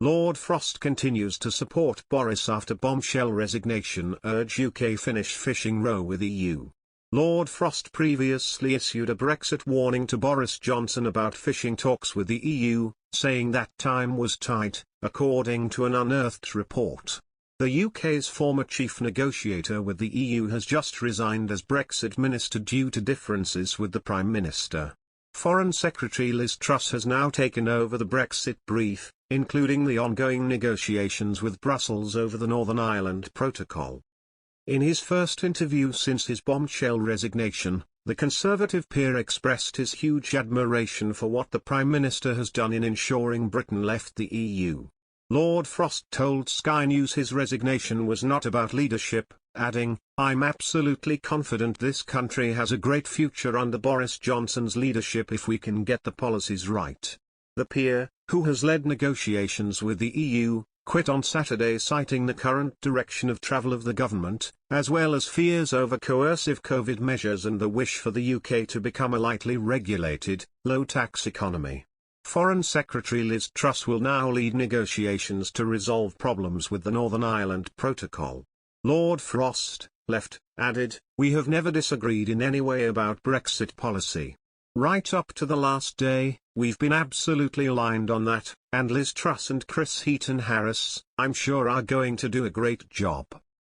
Lord Frost continues to support Boris after bombshell resignation urge UK finish fishing row with EU. Lord Frost previously issued a Brexit warning to Boris Johnson about fishing talks with the EU, saying that time was tight, according to an unearthed report. The UK's former chief negotiator with the EU has just resigned as Brexit minister due to differences with the Prime Minister. Foreign Secretary Liz Truss has now taken over the Brexit brief, including the ongoing negotiations with Brussels over the Northern Ireland Protocol. In his first interview since his bombshell resignation, the Conservative peer expressed his huge admiration for what the Prime Minister has done in ensuring Britain left the EU. Lord Frost told Sky News his resignation was not about leadership, adding, "I'm absolutely confident this country has a great future under Boris Johnson's leadership if we can get the policies right." The peer, who has led negotiations with the EU, quit on Saturday citing the current direction of travel of the government, as well as fears over coercive COVID measures and the wish for the UK to become a lightly regulated, low-tax economy. Foreign Secretary Liz Truss will now lead negotiations to resolve problems with the Northern Ireland Protocol. Lord Frost, left, added, "We have never disagreed in any way about Brexit policy. Right up to the last day, we've been absolutely aligned on that, and Liz Truss and Chris Heaton-Harris, I'm sure are going to do a great job.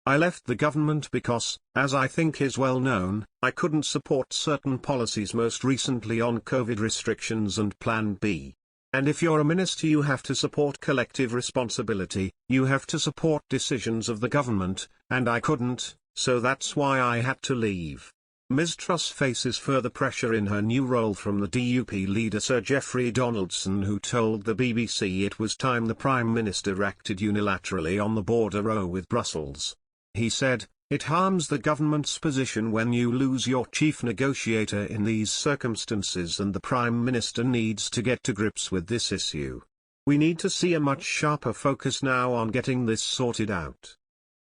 I left the government because, as I think is well known, I couldn't support certain policies, most recently on COVID restrictions and Plan B. And if you're a minister, you have to support collective responsibility, you have to support decisions of the government, and I couldn't, so that's why I had to leave." Ms Truss faces further pressure in her new role from the DUP leader Sir Geoffrey Donaldson, who told the BBC it was time the Prime Minister acted unilaterally on the border row with Brussels. He said, "It harms the government's position when you lose your chief negotiator in these circumstances, and the Prime Minister needs to get to grips with this issue. We need to see a much sharper focus now on getting this sorted out."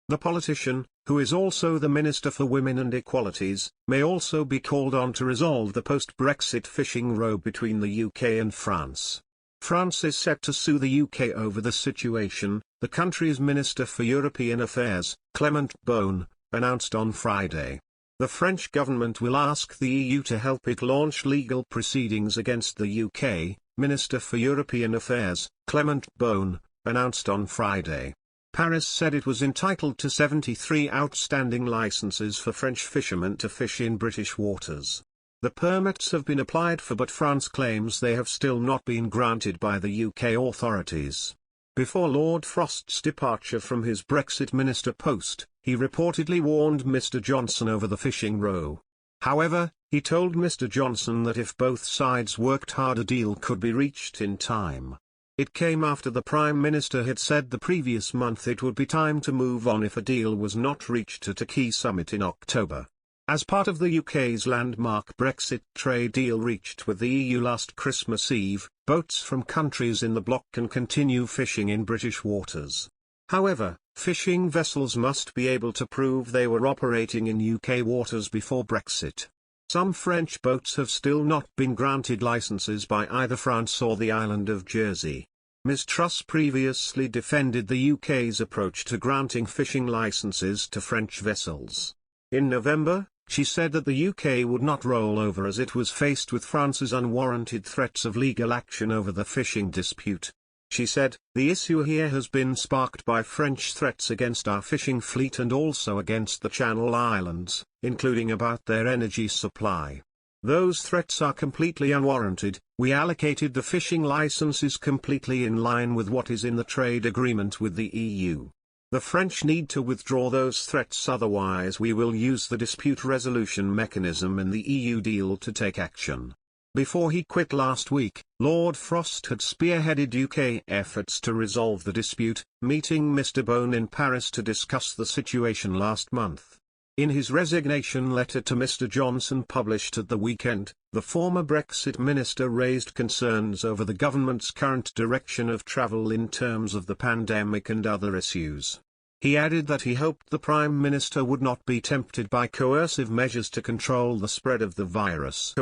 The politician, who is also the Minister for Women and Equalities, may also be called on to resolve the post-Brexit fishing row between the UK and France. France is set to sue the UK over the situation, the country's Minister for European Affairs, Clement Beaune, announced on Friday. The French government will ask the EU to help it launch legal proceedings against the UK, Minister for European Affairs, Clement Beaune, announced on Friday. Paris said it was entitled to 73 outstanding licenses for French fishermen to fish in British waters. The permits have been applied for, but France claims they have still not been granted by the UK authorities. Before Lord Frost's departure from his Brexit minister post, he reportedly warned Mr Johnson over the fishing row. However, he told Mr Johnson that if both sides worked hard, a deal could be reached in time. It came after the Prime Minister had said the previous month it would be time to move on if a deal was not reached at a key summit in October. As part of the UK's landmark Brexit trade deal reached with the EU last Christmas Eve, boats from countries in the bloc can continue fishing in British waters. However, fishing vessels must be able to prove they were operating in UK waters before Brexit. Some French boats have still not been granted licenses by either France or the island of Jersey. Ms Truss previously defended the UK's approach to granting fishing licenses to French vessels. In November, she said that the UK would not roll over as it was faced with France's unwarranted threats of legal action over the fishing dispute. She said, "The issue here has been sparked by French threats against our fishing fleet and also against the Channel Islands, including about their energy supply. Those threats are completely unwarranted. We allocated the fishing licenses completely in line with what is in the trade agreement with the EU. The French need to withdraw those threats, otherwise we will use the dispute resolution mechanism in the EU deal to take action." Before he quit last week, Lord Frost had spearheaded UK efforts to resolve the dispute, meeting Mr Beaune in Paris to discuss the situation last month. In his resignation letter to Mr Johnson published at the weekend, the former Brexit minister raised concerns over the government's current direction of travel in terms of the pandemic and other issues. He added that he hoped the Prime Minister would not be tempted by coercive measures to control the spread of the virus.